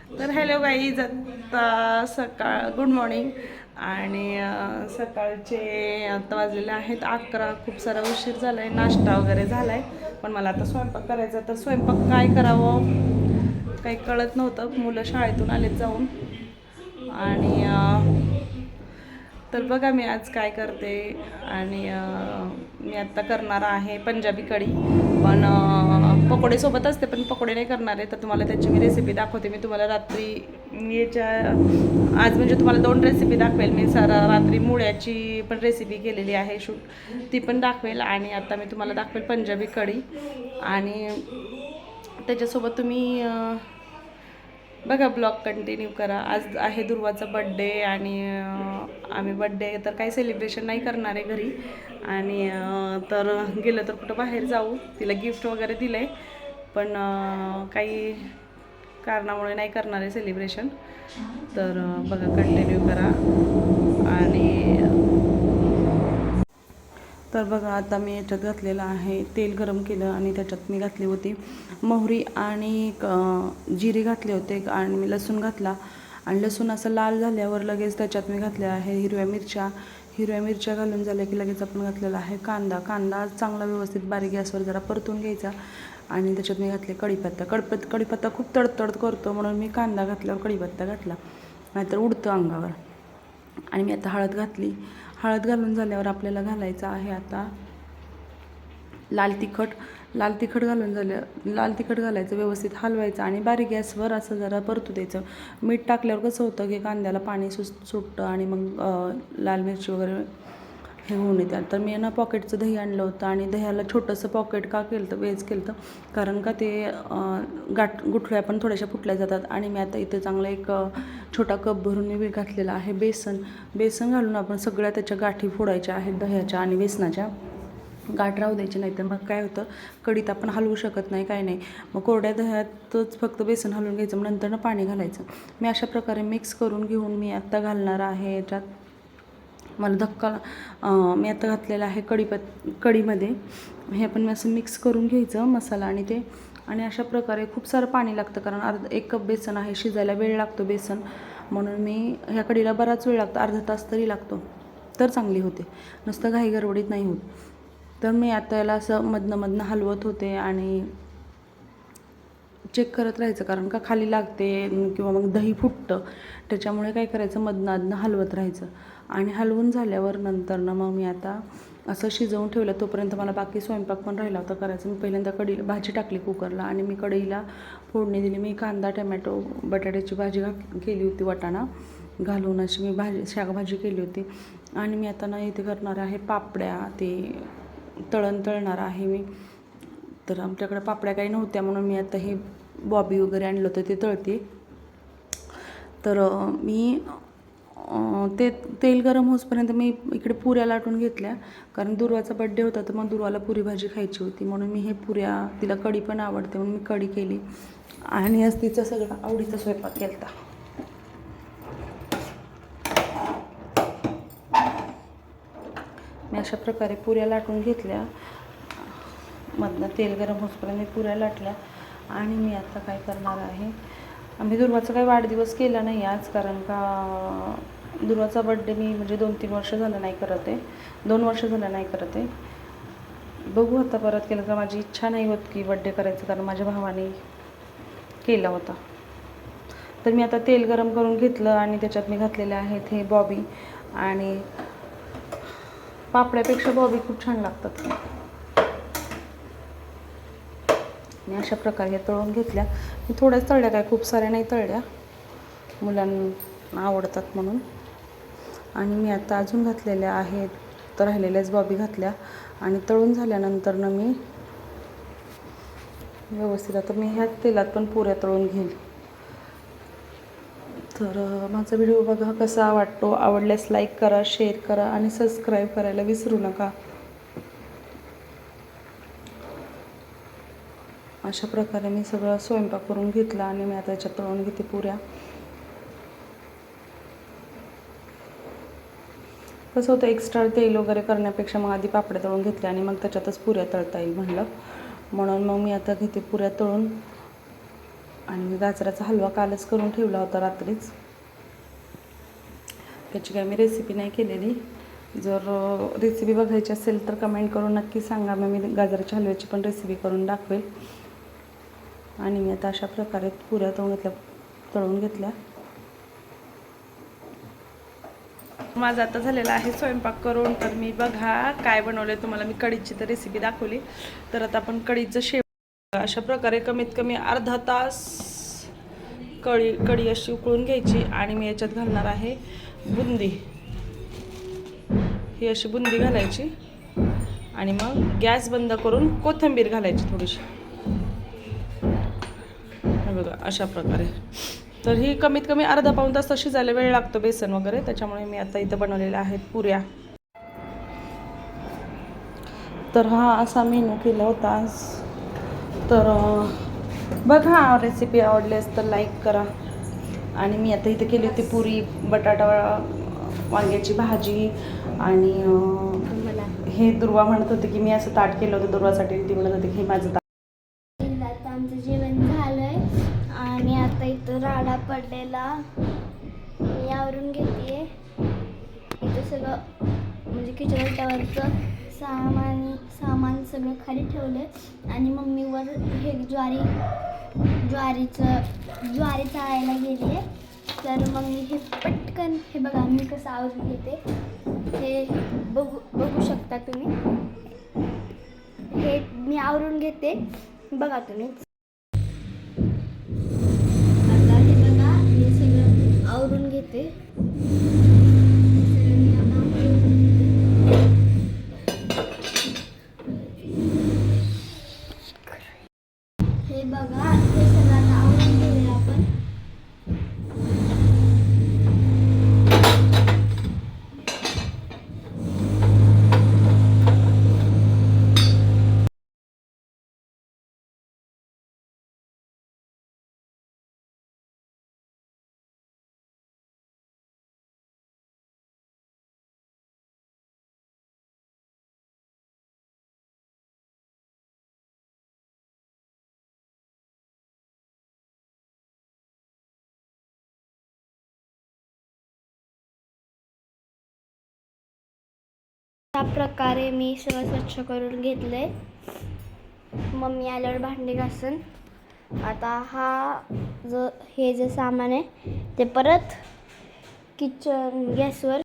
तर hello guys, आता सकाळ गुड मॉर्निंग. आणि सकाळचे आता वाजलेले आहेत 11. खूप सारा उशीर झाला आहे, नाश्ता वगैरे झाला आहे, पण मला आता स्वयंपाक करायचा. तर स्वयंपाक काय करावं काही कळत नव्हतं. मुलं शाळेतून आलेत जाऊन. आणि तर बघा मी आज काय करते. आणि मी आत्ता करणार आहे पंजाबी कढी, पण पकोडे सोबत असते, पण पकोडे नाही करणार आहे. तर तुम्हाला त्याची मी रेसिपी दाखवते. मी तुम्हाला रात्री याच्या आज म्हणजे तुम्हाला 2 रेसिपी दाखवेल मी. रात्री मुळ्याची पण रेसिपी केलेली आहे शूट, ती पण दाखवेल. आणि आता मी तुम्हाला दाखवेल पंजाबी कढी. आणि त्याच्यासोबत तुम्ही बघा ब्लॉग कंटिन्यू करा. आज आहे दुर्वाचा बड्डे. आणि आम्ही बड्डे तर काही सेलिब्रेशन नाही करणार आहे घरी. आणि तर गेलं तर कुठं बाहेर जाऊ. तिला गिफ्ट वगैरे दिलं आहे, पण काही कारणामुळे नाही करणार आहे सेलिब्रेशन. तर बघा कंटिन्यू करा. आणि तर बघा आता मी याच्यात घातलेलं आहे, तेल गरम केलं आणि त्याच्यात मी घातली होती मोहरी आणि जिरे घातले होते. आणि मी लसूण घातला. आणि लसूण असं लाल झाल्यावर लगेच त्याच्यात मी घातल्या आहे हिरव्या मिरच्या घालून झाल्या की लगेच आपण घातलेला आहे कांदा चांगला व्यवस्थित बारीक गॅसवर जरा परतून घ्यायचा. आणि त्याच्यात मी घातले कढीपत्ता खूप तडतड करतो, म्हणून मी कांदा घातल्यावर कढीपत्ता घातला, नाहीतर उडतं अंगावर. आणि मी आता हळद घातली. हळद घालून झाल्यावर आपल्याला घालायचं आहे आता लाल तिखट लाल तिखट घालायचं, व्यवस्थित हलवायचं आणि बारीक गॅसवर असं जरा परतू द्यायचं. मीठ टाकल्यावर कसं होतं की कांद्याला पाणी सुटतं आणि मग लाल मिरची वगैरे हे होऊन येतात. तर मी ना पॉकेटचं दही आणलं होतं आणि दह्याला छोटंसं पॉकेट का केलं वेज केलं होतं, कारण का ते गुठळ्या पण थोड्याशा फुटल्या जातात. आणि मी आता इथे चांगला एक छोटा कप भरून मी घातलेला आहे बेसन घालून आपण सगळ्या त्याच्या गाठी फोडायच्या आहेत दह्याच्या आणि बेसनाच्या. गाठ राहू द्यायची नाही, तर मग काय होतं कढीत आपण हलवू शकत नाही, काय नाही. मग कोरड्या दह्यातच फक्त बेसन हलवून घ्यायचं, मग नंतर पाणी घालायचं. मी अशा प्रकारे मिक्स करून घेऊन मी आत्ता घालणार आहे याच्यात. मी आता घातलेलं आहे कढीमध्ये. हे आपण असं मिक्स करून घ्यायचं मसाला आणि ते. आणि अशा प्रकारे खूप सारं पाणी लागतं, कारण 1 कप बेसन आहे, शिजायला वेळ लागतो बेसन, म्हणून मी ह्या कढीला बराच वेळ लागतो, अर्धा तास तरी लागतो, तर चांगली होते, नुसतं घाई गडबडीत नाही होत. तर मी आता याला असं मधनं हलवत होते आणि चेक करत राहायचं, कारण का खाली लागते किंवा मग दही फुटतं, त्याच्यामुळे काय करायचं मधनं हलवत राहायचं. आणि हलवून झाल्यावर नंतर मग मी आता असं शिजवून ठेवलं. तोपर्यंत मला बाकी स्वयंपाक पण राहिला होता करायचं. मी पहिल्यांदा भाजी टाकली कुकरला आणि मी कढईला फोडणी दिली. मी कांदा टमॅटो बटाट्याची भाजी केली होती, वाटाणा घालून अशी मी शाकभाजी केली होती. आणि मी आता इथे करणार आहे पापड्या, ते तळणार आहे मी. तर आमच्याकडे पापड्या काही नव्हत्या, म्हणून मी आता हे बॉबी वगैरे आणलं होतं ते तळते. तर मी ते तेल गरम होईपर्यंत मी इकडे पुऱ्या लाटून घेतल्या, कारण दुर्वाचा बड्डे होता, तर मग दुर्वाला पुरी भाजी खायची होती, म्हणून मी हे पुऱ्या, तिला कढी पण आवडते म्हणून मी कढी केली. आणि आज तिचा सगळा आवडीचा स्वयंपाक केला. मी अशा प्रकारे पुऱ्या लाटून घेतल्या. मधनं तेल गरम होईपर्यंत मी पुऱ्या लाटल्या. आणि मी आता काय करणार आहे, आम्ही दुर्वाचा काही वाढदिवस केला नाही आज, कारण का दुर्वाचा बड्डे मी म्हणजे 2-3 वर्ष झालं नाही करत आहे, 2 वर्ष झालं नाही करत आहे. बघू आता परत केलं तर. माझी इच्छा नाही होत की बड्डे करायचं, कारण माझ्या भावाने केला होता. तर मी आता तेल गरम करून घेतलं आणि त्याच्यात मी घातलेले आहेत हे बॉबी. आणि पापड्यापेक्षा बॉबी खूप छान लागतात. मी अशा प्रकारे तळून घेतल्या. मी थोड्याच तळल्या, काय खूप साऱ्या नाही तळल्या, मुलांना आवडतात म्हणून. आणि मी आता अजून घातलेल्या आहेत, तर राहिलेल्याच बॉबी घातल्या. आणि तळून झाल्यानंतर मी व्यवस्थित आता मी ह्याच तेलात पण पुऱ्या तळून घेईल. तर माझा व्हिडिओ बघा कसा वाटतो, आवडल्यास लाईक करा, शेअर करा आणि सबस्क्राईब करायला विसरू नका. अशा प्रकारे मी सगळं स्वयंपाक करून घेतला आणि मी आता याच्यात तळून घेते पुऱ्या. कसं होतं, एक्स्ट्रा तेल वगैरे करण्यापेक्षा मग आधी पापड्या तळून घेतल्या आणि मग त्याच्यातच पुऱ्या तळता येईल म्हणलं, म्हणून मग मी आता घेते पुऱ्या तळून. आणि मी गाजराचा हलवा कालच करून ठेवला होता रात्रीच. त्याची काही मी रेसिपी नाही केलेली. जर रेसिपी बघायची असेल तर कमेंट करून नक्की सांगा. मग मी गाजराच्या हलव्याची पण रेसिपी करून दाखवेल. आणि मी आता अशा प्रकारे पुऱ्या तळून घेतल्या. माझा आता झालेला आहे स्वयंपाक करून. तर मी बघा काय बनवले तुम्हाला मी कढीची तर रेसिपी दाखवली. तर आता आपण कढीचं शेव अशा प्रकारे कमीत कमी अर्धा तास कढी अशी उकळून घ्यायची. आणि मी याच्यात घालणार आहे बुंदी. ही अशी बुंदी घालायची आणि मग गॅस बंद करून कोथिंबीर घालायची थोडीशी. हे बघा अशा प्रकारे. तर ही कमीत कमी अर्धा पाऊण तास शिजायला वेळ लागतो बेसन वगैरे. त्याच्यामुळे मी आता इथं बनवलेल्या आहेत पुऱ्या. तर हा असा मेनू केला होता आज. तर बघा रेसिपी आवडल्यास तर लाईक करा. आणि मी आता इथे केली होती पुरी, बटाटा वांग्याची भाजी. आणि हे दुर्वा म्हणत होते की मी असं ताट केलं होतं दुर्वासाठी. ती म्हणत होती की हे माझं ताट. आता आमचं जेवण झालंय आणि आता इथं राडा पडलेला मी आवरून घेते. इथं सगळं म्हणजे किचन ओट्यावरचं सामान सगळं खाली ठेवलं. आणि मम्मीवर हे ज्वारी चाळायला गेली आहे. तर मग मी हे पटकन हे बघा मी कसं आवरून घेते हे बघू शकता तुम्ही. हे मी आवरून घेते बघा तुम्ही. आता हे बघा मी सगळं आवरून घेते. हे बघा हे सगळं आता आवरून घेऊया आपण. अशा प्रकारे मी सगळं स्वच्छ करून घेतले. मम्मी आल्यावर भांडी घासून. आता हे जे सामान आहे ते परत किचन गॅसवर